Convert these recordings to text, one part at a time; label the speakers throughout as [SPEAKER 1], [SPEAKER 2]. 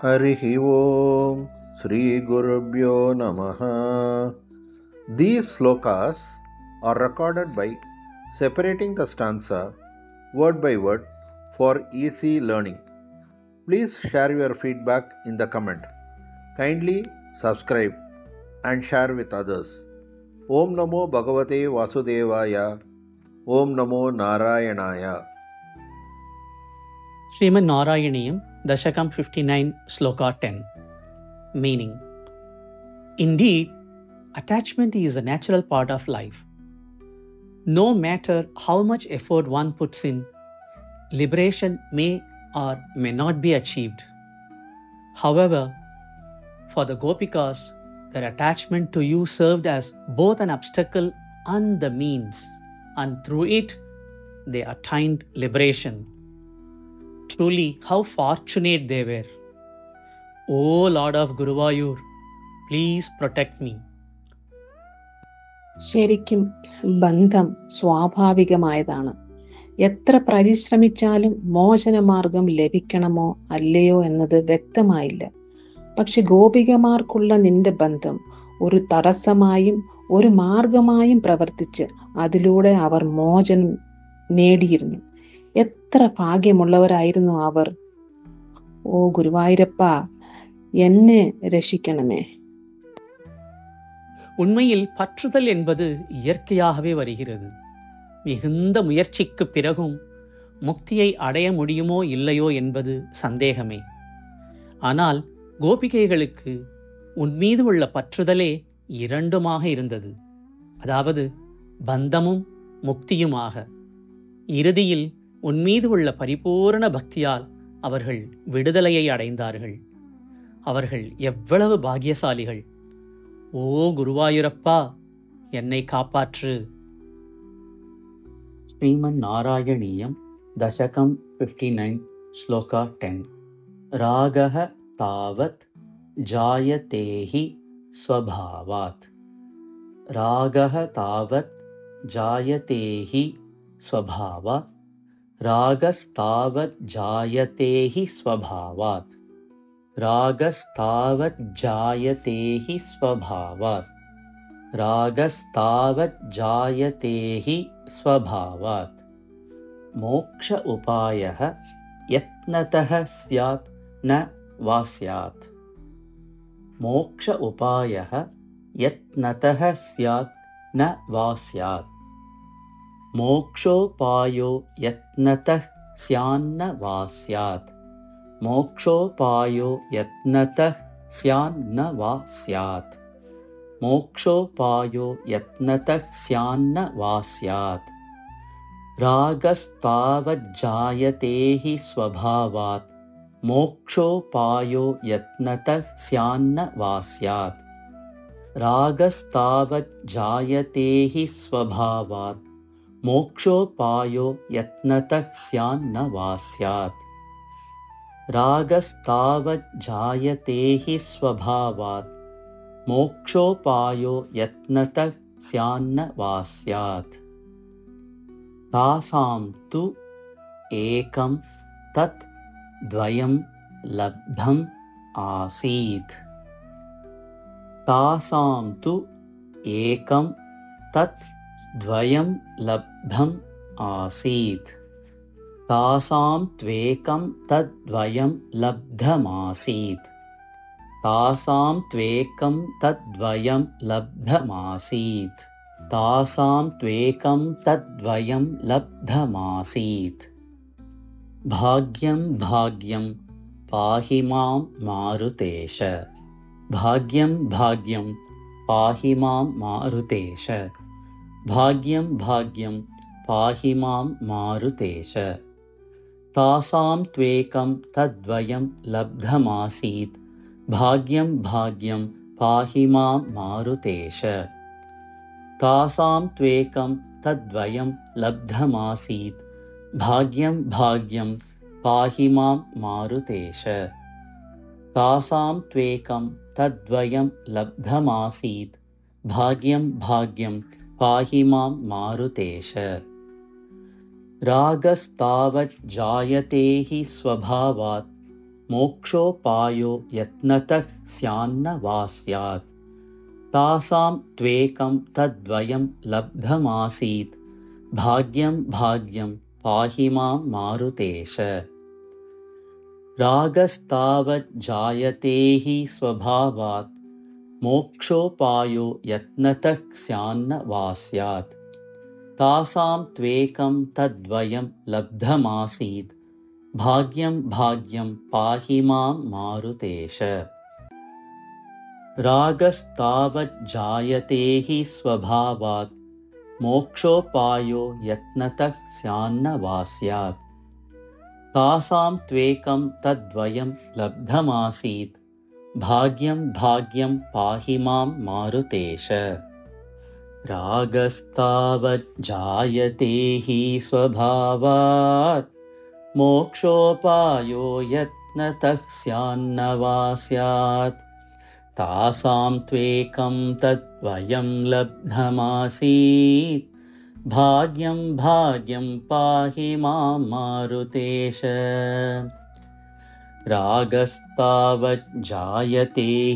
[SPEAKER 1] Harihi Om Shri Gurubhyo Namaha. These slokas are recorded by separating the stanza word by word for easy learning. Please share your feedback in the comment. Kindly subscribe and share with others. Om Namo Bhagavate Vasudevaya. Om Namo Narayanaya.
[SPEAKER 2] Srimad Narayaniyam, Dashakam 59, Sloka 10. Meaning: Indeed, attachment is a natural part of life. No matter how much effort one puts in, liberation may or may not be achieved. However, for the Gopikas, their attachment to you served as both an obstacle and the means, and through it, they attained liberation. Truly, how fortunate they were. O Lord of Guruvayur, please protect me.
[SPEAKER 3] ശരിക്കും ബന്ധം സ്വാഭാവികമായതാണ്. എത്ര പരിശ്രമിച്ചാലും മോചനമാർഗം ലഭിക്കണമോ അല്ലയോ എന്നത് വ്യക്തമായില്ല. പക്ഷെ ഗോപികമാർക്കുള്ള നിന്റെ ബന്ധം ഒരു തടസ്സമായും ഒരു മാർഗമായും പ്രവർത്തിച്ച് അതിലൂടെ അവർ മോചനം നേടിയിരുന്നു. എത്ര ഭാഗ്യമുള്ളവരായിരുന്നു അവർ. ഓ ഗുരുവായൂരപ്പ, എന്നെ രക്ഷിക്കണമേ.
[SPEAKER 2] உண்மையில் பற்றுதல் என்பது இயற்கையாகவே வருகிறது. மிகுந்த முயற்சிக்கு பிறகும் முக்தியை அடைய முடியுமோ இல்லையோ என்பது சந்தேகமே. ஆனால் கோபிகைகளுக்கு உன்மீது உள்ள பற்றுதலே இரண்டுமாக இருந்தது. அதாவது பந்தமும் முக்தியுமாக. இறுதியில் உன்மீது உள்ள பரிபூரண பக்தியால் அவர்கள் விடுதலையை அடைந்தார்கள். அவர்கள் எவ்வளவு பாக்கியசாலிகள். ஓ குருவாயூரப்பா, என்னை காப்பாற்று. ஸ்ரீமன் நாராயணீயம், தசகம் 59, ஸ்லோகா 10. ராகஹ தாவத் ஜாயதேஹி ஸ்வபாவாத். ராகஹ தாவத் ஜாயதேஹி ஸ்வபாவாத். ராகஸ்தாவத் ஜாயதேஹி ஸ்வபாவாத். ராகஸ்தாவத் ஜாயதேஹி ஸ்வபாவாத். ராகஸ்தாவத் ஜாயதேஹி ஸ்வபாவாத். மோக்ஷ உபாயः யத்னதः ஸ்யாத் ந வா ஸ்யாத். மோக்ஷ உபாயः யத்னதः ஸ்யாத் ந வா ஸ்யாத். மோக்ஷோபாயோ யத்னதः ஸ்யாन्न வா ஸ்யாத். மோக்ஷோபாயோ யத்னதः ஸ்யாन्न வா ஸ்யாத். மோக்ஷோபாயோ யத்னதः ஸ்யாन्न வா ஸ்யாத். ராகஸ்தாவத் ஜாயதேஹி ஸ்வபாவாத். மோக்ஷோபாயோ யத்னதः ஸ்யாन्न வா ஸ்யாத். ராகஸ்தாவத் ஜாயதேஹி ஸ்வபாவாத். மோக்ஷோபாயோ யத்னதः ஸ்யாन्न வா ஸ்யாத். ராகஸ்தாவத் ஜாயதேஹி ஸ்வபாவாத். மோக்ஷோபாயோ யத்னதः ஸ்யாन्न வா ஸ்யாத். தாசாம் து ஏகம் தத் த்வயம் லப்தம் ஆசீத். தாசாம் து ஏகம் தத் த்வயம் லப்தம் ஆசீத். தாசாம் த்வேகம் தத்வயம் லப்தமாசீத். தாசாம் த்வேகம் தத்வயம் லப்தமாசீத். தாசாம் த்வேகம் தத்வயம் லப்தமாசீத். பாக்யம் பாக்யம் பாஹி மாம் மாருதேஷ. பாக்யம் பாக்யம் பாஹி மாம் மாருதேஷ. பாக்யம் பாக்யம் பாஹி மாம் மாருதேஷ. தாசாம் த்வேகம் தத்வயம் லப்தமாசீத். பாக்யம் பாக்யம் பாஹி மாம் மாருதேஷ. தாசாம் த்வேகம் தத்வயம் லப்தமாசீத். பாக்யம் பாக்யம் பாஹி மாம் மாருதேஷ. தாசாம் த்வேகம் தத்வயம் லப்தமாசீத். பாக்யம் பாக்யம் பாஹி மாம் மாருதேஷ. ராகஸ்தாவத் ஜாயதே ஹி ஸ்வபாவாத். मोक्षोपायो यत्नतः स्यान्न वा स्यात् तासां त्वेकं तद्वयं लब्धमासीत् भाग्यं भाग्यं पाहि मां मारुतेश। रागस्तावज्जायते हि स्वभावात् मोक्षोपायो यत्नतः स्यान्न वा स्यात् तासां त्वेकं तद्वयं लब्धमासीत् भाग्यं भाग्यं पाहि मां मारुतेश। रागस्तावज्जायते हि स्वभावात् मोक्षोपायो यत्नतः स्यान्न वा स्यात् तासां त्वेकं तद्वयं लब्धमासीत् भाग्यं भाग्यं पाहि मां मारुतेश। रागस्तावज्जायते हि स्वभावात् मोक्षोपायो यत्नतः स्यान्न वा स्यात् तासां त्वेकं तद्वयं लब्धमासीत् भाग्यं भाग्यं पाहि मां मारुतेश। रागस्तावज्जायते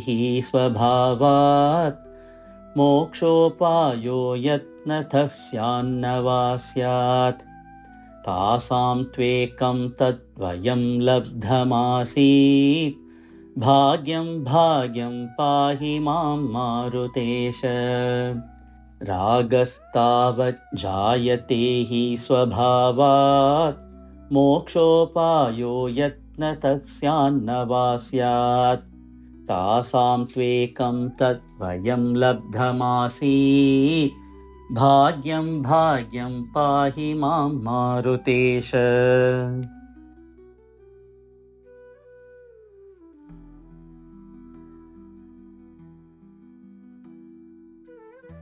[SPEAKER 2] हि स्वभावात् मोक्षोपायो यत्नतः स्यान्न वा स्यात् तासां त्वेकं तद्वयं लब्धमासीत् भाग्यं भाग्यं पाहि मां मारुतेश। रागस्तावज्जायते हि स्वभावात् मोक्षोपायो यत्नतः स्यान्न वा स्यात् तासां त्वेकं तद्वयं लब्धमासीत् भाग्यं भाग्यं पाहि मां मारुतेश।